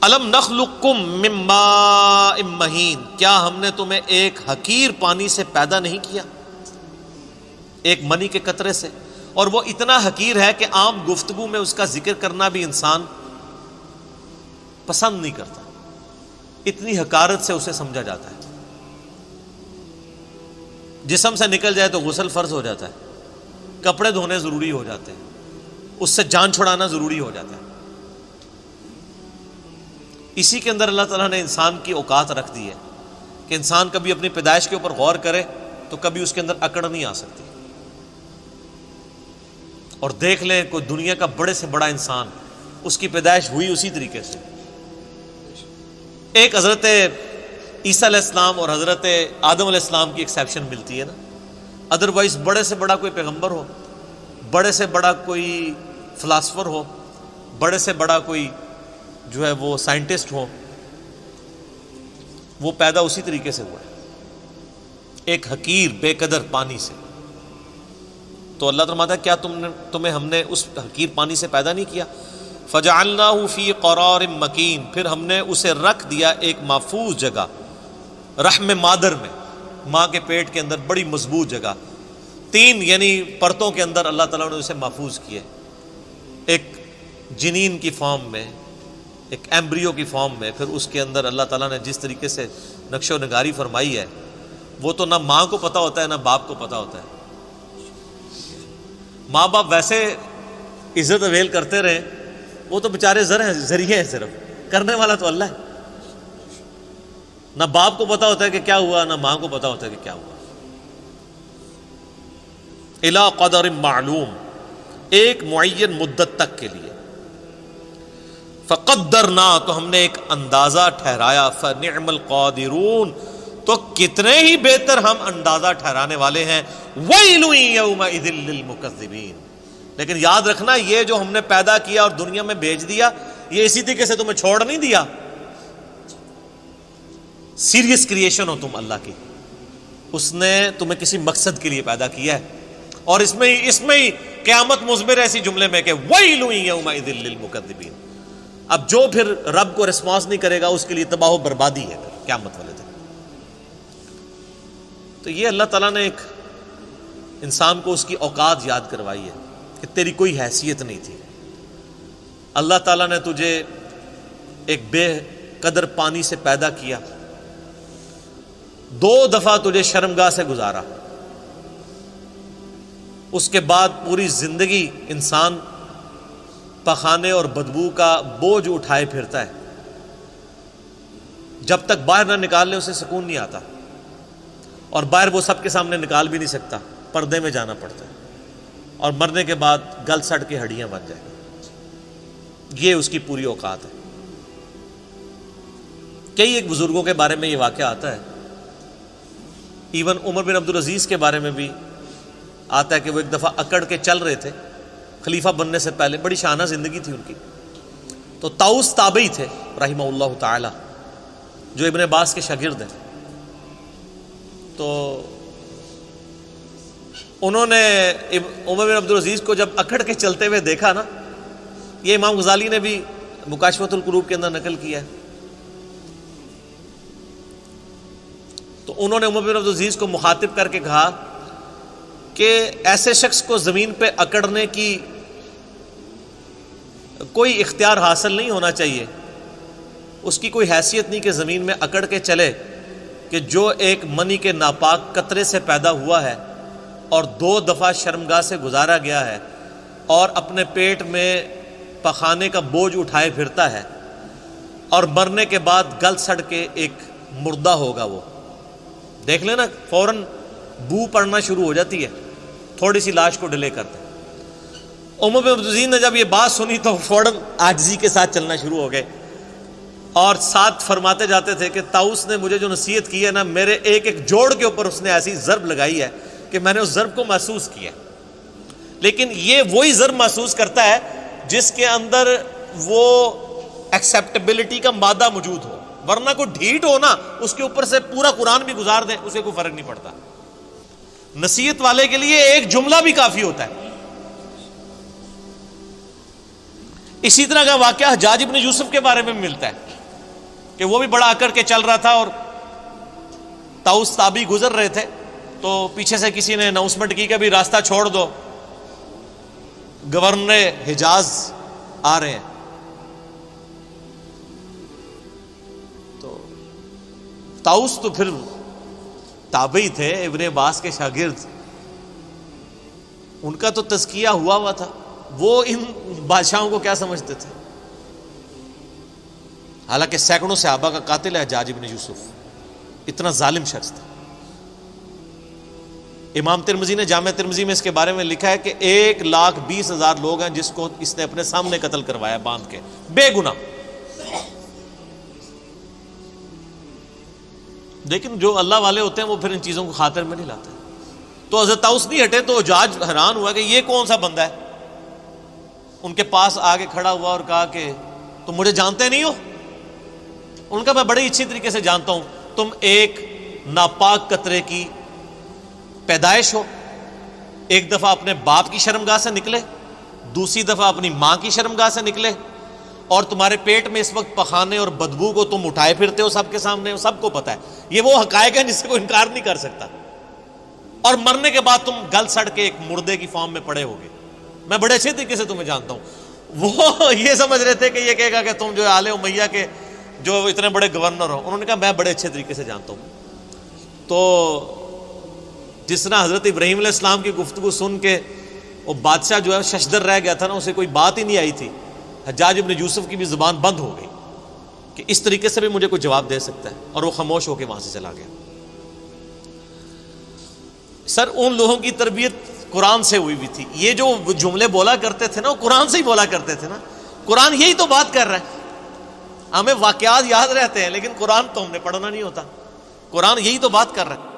الم نخلقکم من ماء مہین، کیا ہم نے تمہیں ایک حقیر پانی سے پیدا نہیں کیا، ایک منی کے قطرے سے، اور وہ اتنا حقیر ہے کہ عام گفتگو میں اس کا ذکر کرنا بھی انسان پسند نہیں کرتا، اتنی حقارت سے اسے سمجھا جاتا ہے۔ جسم سے نکل جائے تو غسل فرض ہو جاتا ہے، کپڑے دھونے ضروری ہو جاتے ہیں، اس سے جان چھڑانا ضروری ہو جاتا ہے۔ اسی کے اندر اللہ تعالیٰ نے انسان کی اوقات رکھ دی ہے کہ انسان کبھی اپنی پیدائش کے اوپر غور کرے تو کبھی اس کے اندر اکڑ نہیں آ سکتی۔ اور دیکھ لیں کوئی دنیا کا بڑے سے بڑا انسان، اس کی پیدائش ہوئی اسی طریقے سے۔ ایک حضرت عیسیٰ علیہ السلام اور حضرت آدم علیہ السلام کی ایکسیپشن ملتی ہے نا، ادروائز بڑے سے بڑا کوئی پیغمبر ہو، بڑے سے بڑا کوئی فلاسفر ہو، بڑے سے بڑا کوئی جو ہے وہ سائنٹسٹ ہو، وہ پیدا اسی طریقے سے ہوا ہے، ایک حقیر بے قدر پانی سے۔ تو اللہ فرماتا ہے کیا تمہیں ہم نے اس حقیر پانی سے پیدا نہیں کیا؟ فجعلناہ فی قرار مکین، پھر ہم نے اسے رکھ دیا ایک محفوظ جگہ، رحم مادر میں، ماں کے پیٹ کے اندر بڑی مضبوط جگہ، 3 یعنی پرتوں کے اندر اللہ تعالیٰ نے اسے محفوظ کیا، ایک جنین کی فارم میں، ایک ایمبریو کی فارم میں، پھر اس کے اندر اللہ تعالیٰ نے جس طریقے سے نقش و نگاری فرمائی ہے وہ تو نہ ماں کو پتہ ہوتا ہے نہ باپ کو پتہ ہوتا ہے۔ ماں باپ ویسے عزت اویل کرتے رہے، وہ تو بیچارے ذریعے ہیں، صرف کرنے والا تو اللہ ہے۔ نہ باپ کو پتہ ہوتا ہے کہ کیا ہوا، نہ ماں کو پتہ ہوتا ہے کہ کیا ہوا۔ الی قدر معلوم، ایک معین مدت تک کے لیے۔ فقدرنا، تو ہم نے ایک اندازہ ٹھہرایا، فنعم القادرون، تو کتنے ہی بہتر ہم اندازہ ٹھہرانے والے ہیں۔ ویل یومئذ للمکذبین، لیکن یاد رکھنا یہ جو ہم نے پیدا کیا اور دنیا میں بھیج دیا، یہ اسی طریقے سے تمہیں چھوڑ نہیں دیا۔ سیریس کریشن ہو تم اللہ کی، اس نے تمہیں کسی مقصد کے لیے پیدا کیا ہے، اور اس میں ہی قیامت مضمر ہے اسی جملے میں کہ ویل یومئذ للمکذبین۔ اب جو پھر رب کو ریسپانس نہیں کرے گا اس کے لیے تباہ و بربادی ہے پھر قیامت والے دن۔ تو یہ اللہ تعالیٰ نے ایک انسان کو اس کی اوقات یاد کروائی ہے کہ تیری کوئی حیثیت نہیں تھی، اللہ تعالیٰ نے تجھے ایک بے قدر پانی سے پیدا کیا، 2 دفعہ تجھے شرمگاہ سے گزارا، اس کے بعد پوری زندگی انسان پخانے اور بدبو کا بوجھ اٹھائے پھرتا ہے، جب تک باہر نہ نکال لے اسے سکون نہیں آتا، اور باہر وہ سب کے سامنے نکال بھی نہیں سکتا، پردے میں جانا پڑتا ہے، اور مرنے کے بعد گل سڑ کے ہڈیاں بن جائیں گی۔ یہ اس کی پوری اوقات ہے۔ کئی ایک بزرگوں کے بارے میں یہ واقعہ آتا ہے، ایون عمر بن عبدالعزیز کے بارے میں بھی آتا ہے کہ وہ ایک دفعہ اکڑ کے چل رہے تھے خلیفہ بننے سے پہلے، بڑی شانہ زندگی تھی ان کی۔ تو طاؤس تابعی تھے رحمہ اللہ تعالی، جو ابن عباس کے شاگرد ہیں۔ تو انہوں نے عمر بن عبدالعزیز کو جب اکڑ کے چلتے ہوئے دیکھا نا، یہ امام غزالی نے بھی مکاشفۃ القلوب کے اندر نقل کیا ہے، تو انہوں نے عمر بن عبدالعزیز کو مخاطب کر کے کہا کہ ایسے شخص کو زمین پہ اکڑنے کی کوئی اختیار حاصل نہیں ہونا چاہیے، اس کی کوئی حیثیت نہیں کہ زمین میں اکڑ کے چلے، کہ جو ایک منی کے ناپاک قطرے سے پیدا ہوا ہے اور 2 دفعہ شرمگاہ سے گزارا گیا ہے، اور اپنے پیٹ میں پخانے کا بوجھ اٹھائے پھرتا ہے، اور مرنے کے بعد گل سڑ کے ایک مردہ ہوگا۔ وہ دیکھ لینا فوراً بو پڑنا شروع ہو جاتی ہے، تھوڑی سی لاش کو ڈیلے کرتے ہیں۔ عمر بن عبدالعزیز نے جب یہ بات سنی تو فوراً عاجزی کے ساتھ چلنا شروع ہو گئے، اور ساتھ فرماتے جاتے تھے کہ طاؤس نے مجھے جو نصیحت کی ہے نا، میرے ایک ایک جوڑ کے اوپر اس نے ایسی ضرب لگائی ہے کہ میں نے اس ضرب کو محسوس کیا۔ لیکن یہ وہی ضرب محسوس کرتا ہے جس کے اندر وہ ایکسیپٹیبلٹی کا مادہ موجود ہو، ورنہ کوئی ڈھیٹ ہو نا، اس کے اوپر سے پورا قرآن بھی گزار دیں اسے کوئی فرق نہیں پڑتا۔ نصیحت والے کے لیے ایک جملہ بھی کافی ہوتا ہے۔ اسی طرح کا واقعہ حجاج ابن یوسف کے بارے میں ملتا ہے کہ وہ بھی بڑا اکڑ کے چل رہا تھا، اور طاؤس تابی گزر رہے تھے تو پیچھے سے کسی نے اناؤنسمنٹ کی کہ ابھی راستہ چھوڑ دو، گورنر حجاز آ رہے ہیں۔ تو طاؤس تو پھر تابعی تھے، ابن عباس کے شاگرد، ان کا تو تزکیہ ہوا تھا، وہ ان بادشاہوں کو کیا سمجھتے تھے؟ حالانکہ سینکڑوں صحابہ کا قاتل ہے حجاج ابن یوسف، اتنا ظالم شخص تھا۔ امام ترمذی نے جامع ترمذی میں اس کے بارے میں لکھا ہے کہ 1,20,000 لوگ ہیں جس کو اس نے اپنے سامنے قتل کروایا باندھ کے، بے گناہ۔ لیکن جو اللہ والے ہوتے ہیں وہ پھر ان چیزوں کو خاطر میں نہیں لاتے۔ تو حضرت طاؤس نہیں ہٹے تو حجاج حیران ہوا کہ یہ کون سا بندہ ہے، ان کے پاس آگے کھڑا ہوا اور کہا کہ تم مجھے جانتے نہیں ہو؟ ان کا میں بڑی اچھی طریقے سے جانتا ہوں، تم ایک ناپاک قطرے کی پیدائش ہو، ایک دفعہ اپنے باپ کی شرمگاہ سے نکلے، دوسری دفعہ اپنی ماں کی شرمگاہ سے نکلے، اور تمہارے پیٹ میں اس وقت پخانے اور بدبو کو تم اٹھائے پھرتے ہو سب کے سامنے، سب کو پتہ ہے، یہ وہ حقائق ہیں جس سے کوئی انکار نہیں کر سکتا، اور مرنے کے بعد تم گل سڑ کے ایک مردے کی فارم میں پڑے ہوگے، میں بڑے اچھے طریقے سے تمہیں جانتا ہوں۔ وہ یہ سمجھ رہے تھے کہ یہ کہے گا کہ تم جو آل امیہ کے جو اتنے بڑے گورنر ہو، انہوں نے کہا میں بڑے اچھے طریقے سے جانتا ہوں۔ تو جس طرح حضرت ابراہیم علیہ السلام کی گفتگو سن کے وہ بادشاہ جو ہے ششدر رہ گیا تھا نا، اسے کوئی بات ہی نہیں آئی تھی، حجاج ابن یوسف کی بھی زبان بند ہو گئی کہ اس طریقے سے بھی مجھے کوئی جواب دے سکتا ہے، اور وہ خاموش ہو کے وہاں سے چلا گیا۔ سر ان لوگوں کی تربیت قرآن سے ہوئی بھی تھی، یہ جو جملے بولا کرتے تھے نا وہ قرآن سے ہی بولا کرتے تھے نا، قرآن یہی تو بات کر رہا ہے۔ ہمیں واقعات یاد رہتے ہیں لیکن قرآن تو ہم نے پڑھنا نہیں ہوتا، قرآن یہی تو بات کر رہا ہے۔